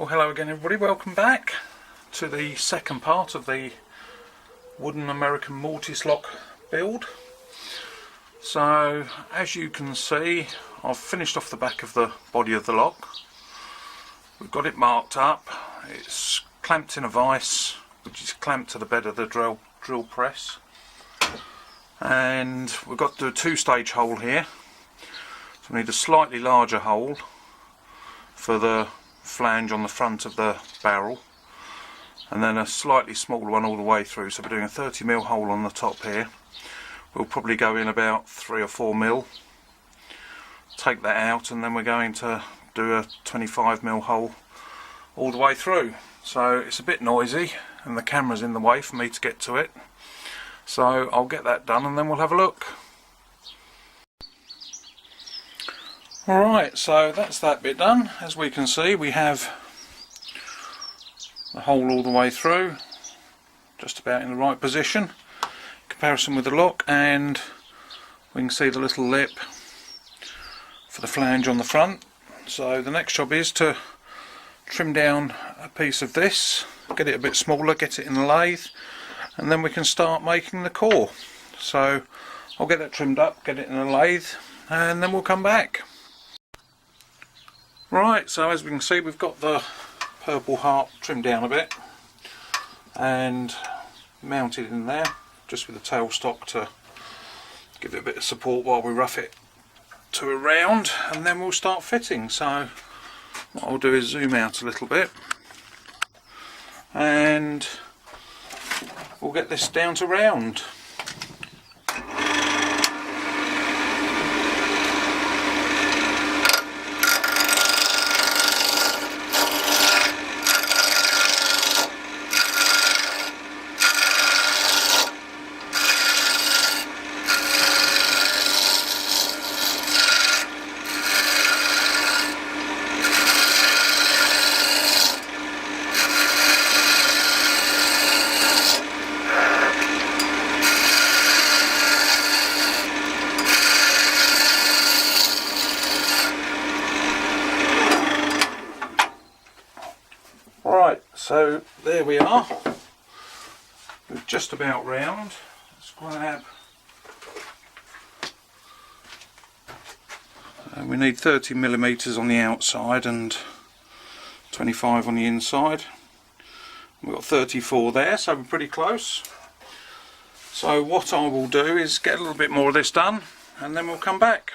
Well, hello again everybody, welcome back to the second part of the wooden American mortise lock build. So as you can see, I've finished off the back of the body of the lock. We've got it marked up, it's clamped in a vise which is clamped to the bed of the drill press, and we've got to do a two-stage hole here. So we need a slightly larger hole for the flange on the front of the barrel, and then a slightly smaller one all the way through. So we're doing a 30mm hole on the top here. We'll probably go in about 3 or 4mm, take that out, and then we're going to do a 25mm hole all the way through. So it's a bit noisy and the camera's in the way for me to get to it, so I'll get that done and then we'll have a look. Alright, so that's that bit done. As we can see, we have the hole all the way through, just about in the right position in comparison with the lock, and we can see the little lip for the flange on the front. So the next job is to trim down a piece of this, get it a bit smaller, get it in the lathe, and then we can start making the core. So I'll get that trimmed up, get it in the lathe, and then we'll come back. Right, so as we can see, we've got the purple heart trimmed down a bit and mounted in there, just with the tailstock to give it a bit of support while we rough it to a round, and then we'll start fitting. So what I'll do is zoom out a little bit and we'll get this down to round. Right, so there we are. We're just about round. Let's grab. We need 30mm on the outside and 25 on the inside. We've got 34 there, so we're pretty close. So what I will do is get a little bit more of this done and then we'll come back.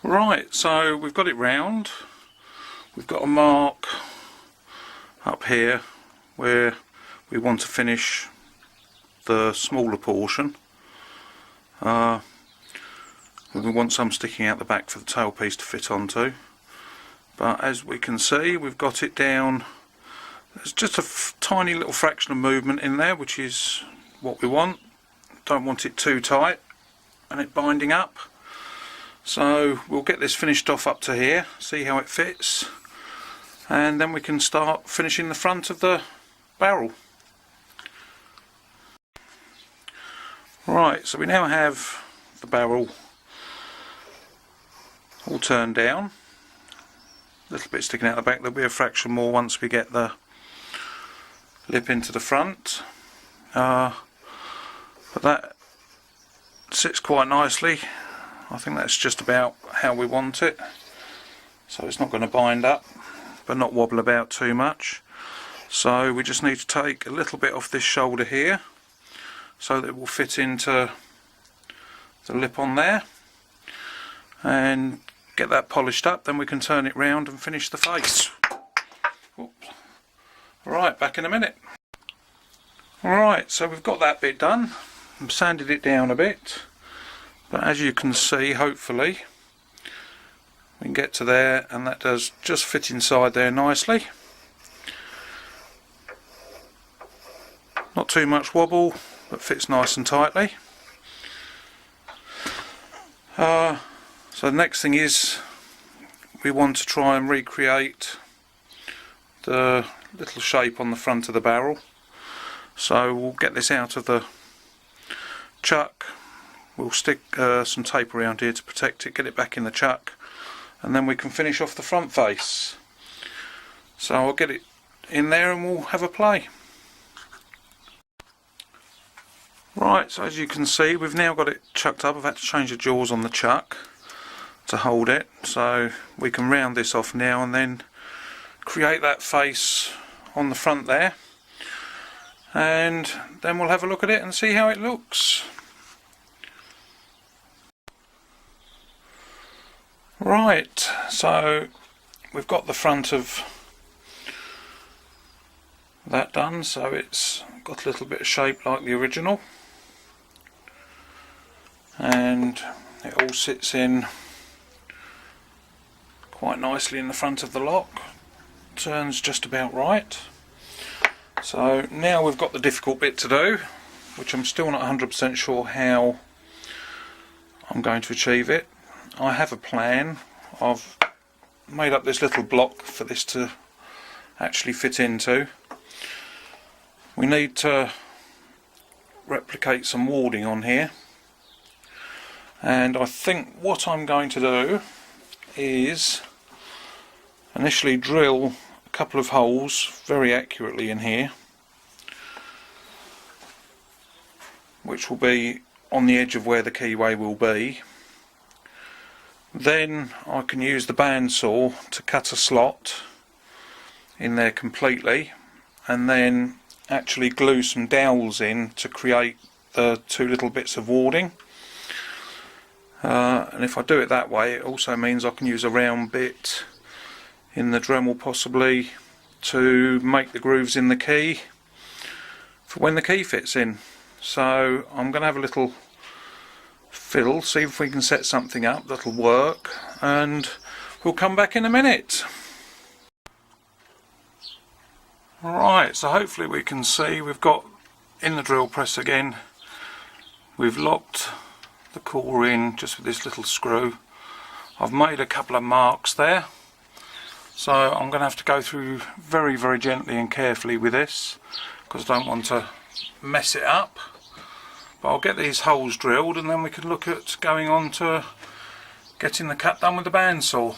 Right, so we've got it round. We've got a mark up here where we want to finish the smaller portion. We want some sticking out the back for the tailpiece to fit onto, but as we can see, we've got it down. There's just a tiny little fraction of movement in there, which is what we want. Don't want it too tight and it binding up. So we'll get this finished off up to here, see how it fits, and then we can start finishing the front of the barrel. Right, so we now have the barrel all turned down, a little bit sticking out the back. There'll be a fraction more once we get the lip into the front, but that sits quite nicely. I think that's just about how we want it, so it's not going to bind up but not wobble about too much. So we just need to take a little bit off this shoulder here so that it will fit into the lip on there, and get that polished up. Then we can turn it round and finish the face. Right, back in a minute. Alright, so we've got that bit done. I've sanded it down a bit, but as you can see, hopefully we can get to there, and that does just fit inside there nicely. Not too much wobble, but fits nice and tightly. So the next thing is we want to try and recreate the little shape on the front of the barrel. So we'll get this out of the chuck. We'll stick some tape around here to protect it, get it back in the chuck, and then we can finish off the front face. So I'll get it in there and we'll have a play. Right, so as you can see, we've now got it chucked up. I've had to change the jaws on the chuck to hold it, so we can round this off now and then create that face on the front there, and then we'll have a look at it and see how it looks. Right, so we've got the front of that done, so it's got a little bit of shape like the original, and it all sits in quite nicely in the front of the lock, turns just about right. So now we've got the difficult bit to do, which I'm still not 100% sure how I'm going to achieve it. I have a plan. I've made up this little block for this to actually fit into. We need to replicate some warding on here, and I think what I'm going to do is initially drill a couple of holes very accurately in here, which will be on the edge of where the keyway will be. Then I can use the bandsaw to cut a slot in there completely, and then actually glue some dowels in to create the two little bits of warding. And if I do it that way, it also means I can use a round bit in the Dremel possibly to make the grooves in the key for when the key fits in. So I'm going to have a little fiddle, see if we can set something up that'll work, and we'll come back in a minute. Right, so hopefully we can see we've got in the drill press again, we've locked the core in just with this little screw. I've made a couple of marks there, so I'm going to have to go through very gently and carefully with this because I don't want to mess it up. But I'll get these holes drilled and then we can look at going on to getting the cut done with the bandsaw.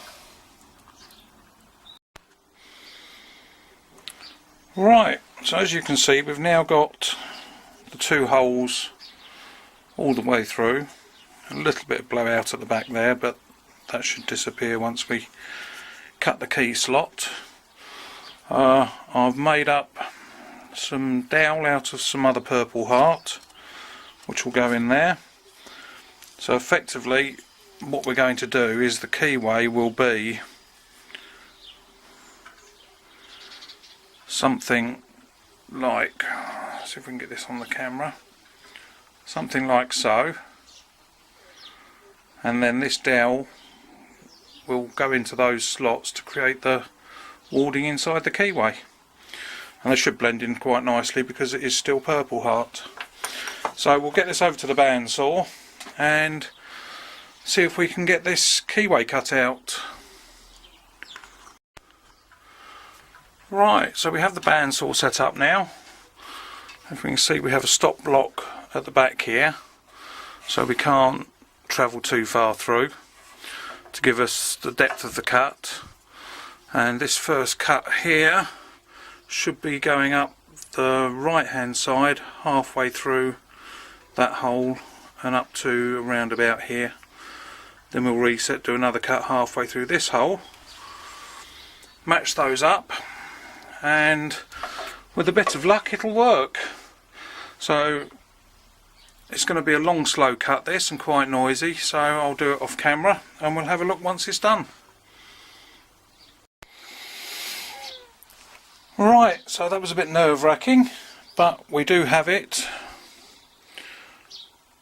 Right, so as you can see, we've now got the two holes all the way through. A little bit of blowout at the back there, but that should disappear once we cut the key slot. I've made up some dowel out of some other purple heart, which will go in there. So effectively what we're going to do is the keyway will be something like, let's see if we can get this on the camera, something like so, and then this dowel will go into those slots to create the warding inside the keyway, and they should blend in quite nicely because it is still purple heart. So we'll get this over to the bandsaw and see if we can get this keyway cut out. Right, so we have the bandsaw set up now. If we can see, we have a stop block at the back here, so we can't travel too far through to give us the depth of the cut. And this first cut here should be going up the right hand side halfway through that hole and up to around about here. Then we'll reset, do another cut halfway through this hole, match those up, and with a bit of luck it'll work. So it's going to be a long slow cut this and quite noisy, so I'll do it off camera and we'll have a look once it's done. Right, so that was a bit nerve-wracking, but we do have it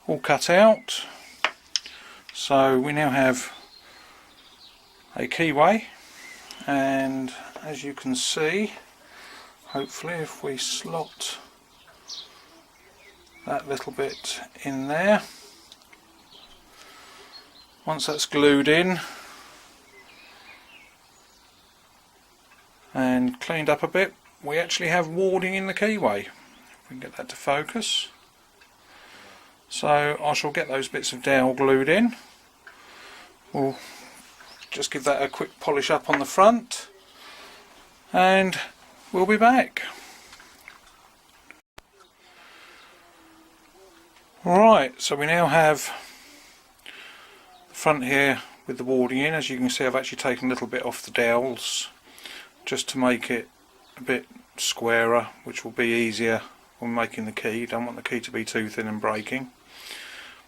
all cut out. So we now have a keyway, and as you can see, hopefully if we slot that little bit in there, once that's glued in and cleaned up a bit, we actually have warding in the keyway. If we can get that to focus. So I shall get those bits of dowel glued in. We'll just give that a quick polish up on the front, and we'll be back. Right, so we now have the front here with the warding in. As you can see, I've actually taken a little bit off the dowels just to make it a bit squarer, which will be easier when making the key. You don't want the key to be too thin and breaking.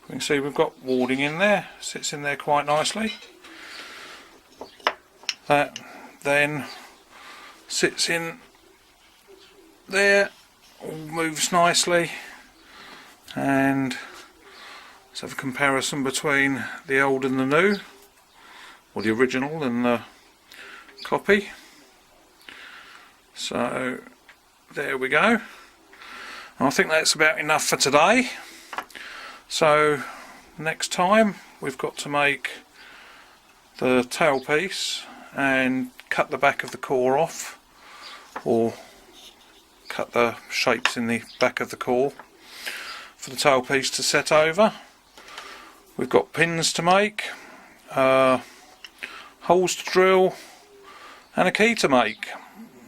You can see we've got warding in there, sits in there quite nicely. That then sits in there, all moves nicely, and let's have a comparison between the old and the new, or the original and the copy. So there we go. I think that's about enough for today. So next time we've got to make the tailpiece and cut the back of the core off, or cut the shapes in the back of the core for the tailpiece to set over. We've got pins to make, holes to drill, and a key to make.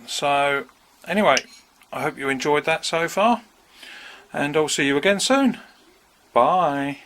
So anyway, I hope you enjoyed that so far, and I'll see you again soon. Bye.